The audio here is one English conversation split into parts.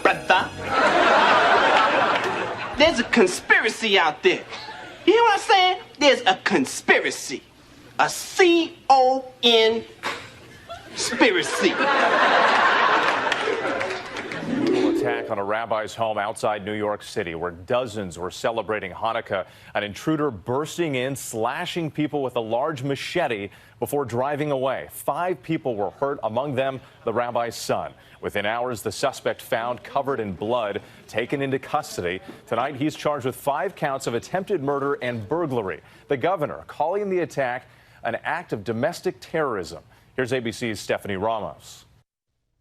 Brother, there's a conspiracy out there. You hear what I'm saying? There's a conspiracy. A C-O-N conspiracy. Attack on a rabbi's home outside New York City where dozens were celebrating Hanukkah. An intruder bursting in, slashing people with a large machete before driving away. 5 people were hurt, among them the rabbi's son. Within hours, the suspect found covered in blood, taken into custody. Tonight, he's charged with 5 counts of attempted murder and burglary. The governor calling the attack an act of domestic terrorism. Here's ABC's Stephanie Ramos.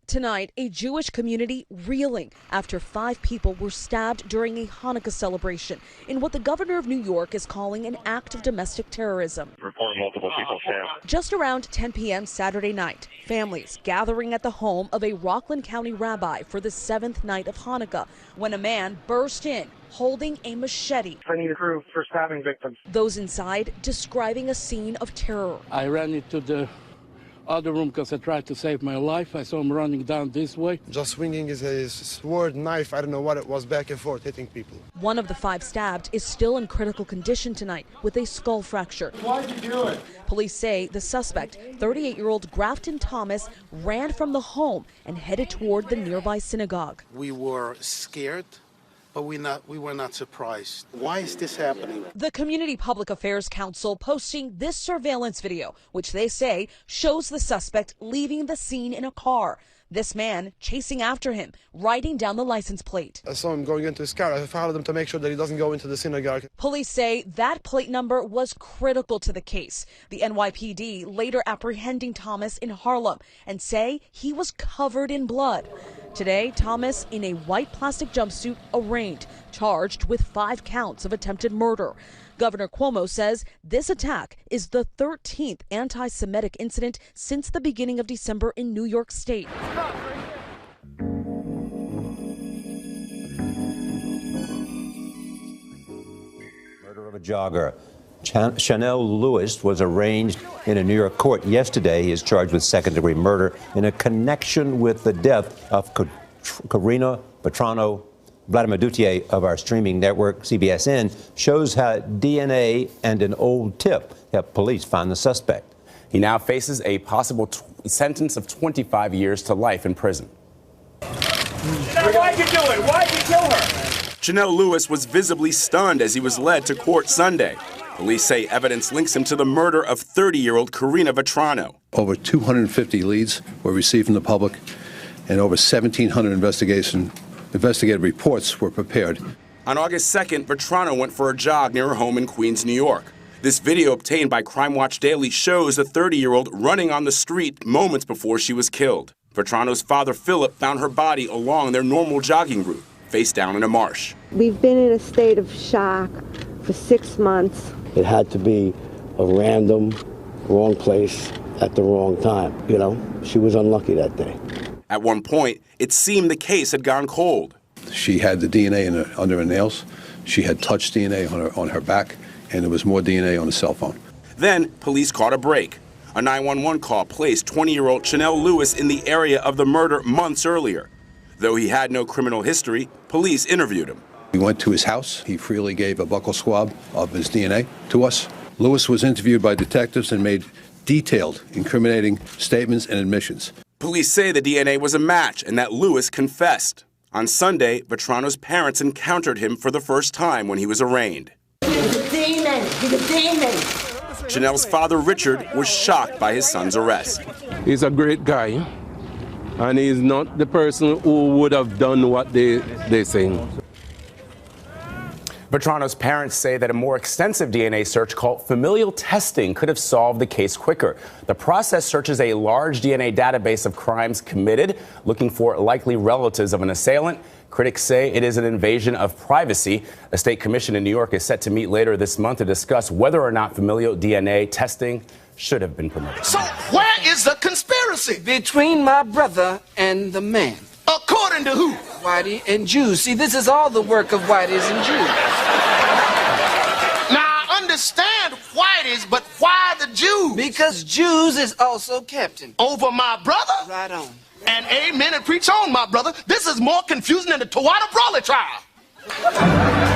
Tonight, a Jewish community reeling after 5 people were stabbed during a Hanukkah celebration in what the governor of New York is calling an act of domestic terrorism. Report multiple people stabbed. Just around 10 p.m. Saturday night, families gathering at the home of a Rockland County rabbi for the 7th night of Hanukkah when a man burst in holding a machete. I need a crew for stabbing victims. Those inside describing a scene of terror. I ran into the other room because I tried to save my life. I saw him running down this way. Just swinging his sword, knife, I don't know what it was, back and forth, hitting people. One of the 5 stabbed is still in critical condition tonight with a skull fracture. Why'd you do it? Police say the suspect, 38-year-old Grafton Thomas, ran from the home and headed toward the nearby synagogue. We were scared, but we were not surprised. Why is this happening? The Community Public Affairs Council posting this surveillance video, which they say shows the suspect leaving the scene in a car. This man chasing after him, writing down the license plate. I saw him going into his car. I followed him to make sure that he doesn't go into the synagogue. Police say that plate number was critical to the case. The NYPD later apprehending Thomas in Harlem and say he was covered in blood. Today, Thomas, in a white plastic jumpsuit, arraigned, charged with 5 counts of attempted murder. Governor Cuomo says this attack is the 13th anti-Semitic incident since the beginning of December in New York State. Murder of a jogger. Chanel Lewis was arraigned in a New York court yesterday. He is charged with second-degree murder in a connection with the death of Karina Petrano. Vladimir Duthier of our streaming network, CBSN, shows how DNA and an old tip helped police find the suspect. He now faces a possible sentence of 25 years to life in prison. Why'd you do it? Why'd you kill her? Chanel Lewis was visibly stunned as he was led to court Sunday. Police say evidence links him to the murder of 30-year-old Karina Vetrano. Over 250 leads were received from the public, and over 1,700 investigative reports were prepared. On August 2nd, Vetrano went for a jog near her home in Queens, New York. This video obtained by Crime Watch Daily shows a 30-year-old running on the street moments before she was killed. Vetrano's father, Philip, found her body along their normal jogging route, face down in a marsh. We've been in a state of shock for 6 months. It had to be a random, wrong place at the wrong time. You know, she was unlucky that day. At one point, it seemed the case had gone cold. She had the DNA under her nails. She had touch DNA on her back, and there was more DNA on the cell phone. Then, police caught a break. A 911 call placed 20-year-old Chanel Lewis in the area of the murder months earlier. Though he had no criminal history, police interviewed him. We went to his house. He freely gave a buccal swab of his DNA to us. Lewis was interviewed by detectives and made detailed, incriminating statements and admissions. Police say the DNA was a match and that Lewis confessed. On Sunday, Vetrano's parents encountered him for the first time when he was arraigned. He's a demon! He's a demon! Chanel's father, Richard, was shocked by his son's arrest. He's a great guy, and he's not the person who would have done what they say. Vetrano's parents say that a more extensive DNA search called familial testing could have solved the case quicker. The process searches a large DNA database of crimes committed, looking for likely relatives of an assailant. Critics say it is an invasion of privacy. A state commission in New York is set to meet later this month to discuss whether or not familial DNA testing should have been permitted. So where is the conspiracy? conspiracy between my brother and the man. According to who? Whitey and Jews. See, this is all the work of Whiteys and Jews. Now, I understand Whiteys, but why the Jews? Because Jews is also captain. Over my brother? Right on. And amen and preach on, my brother. This is more confusing than the Tawada Brawley trial.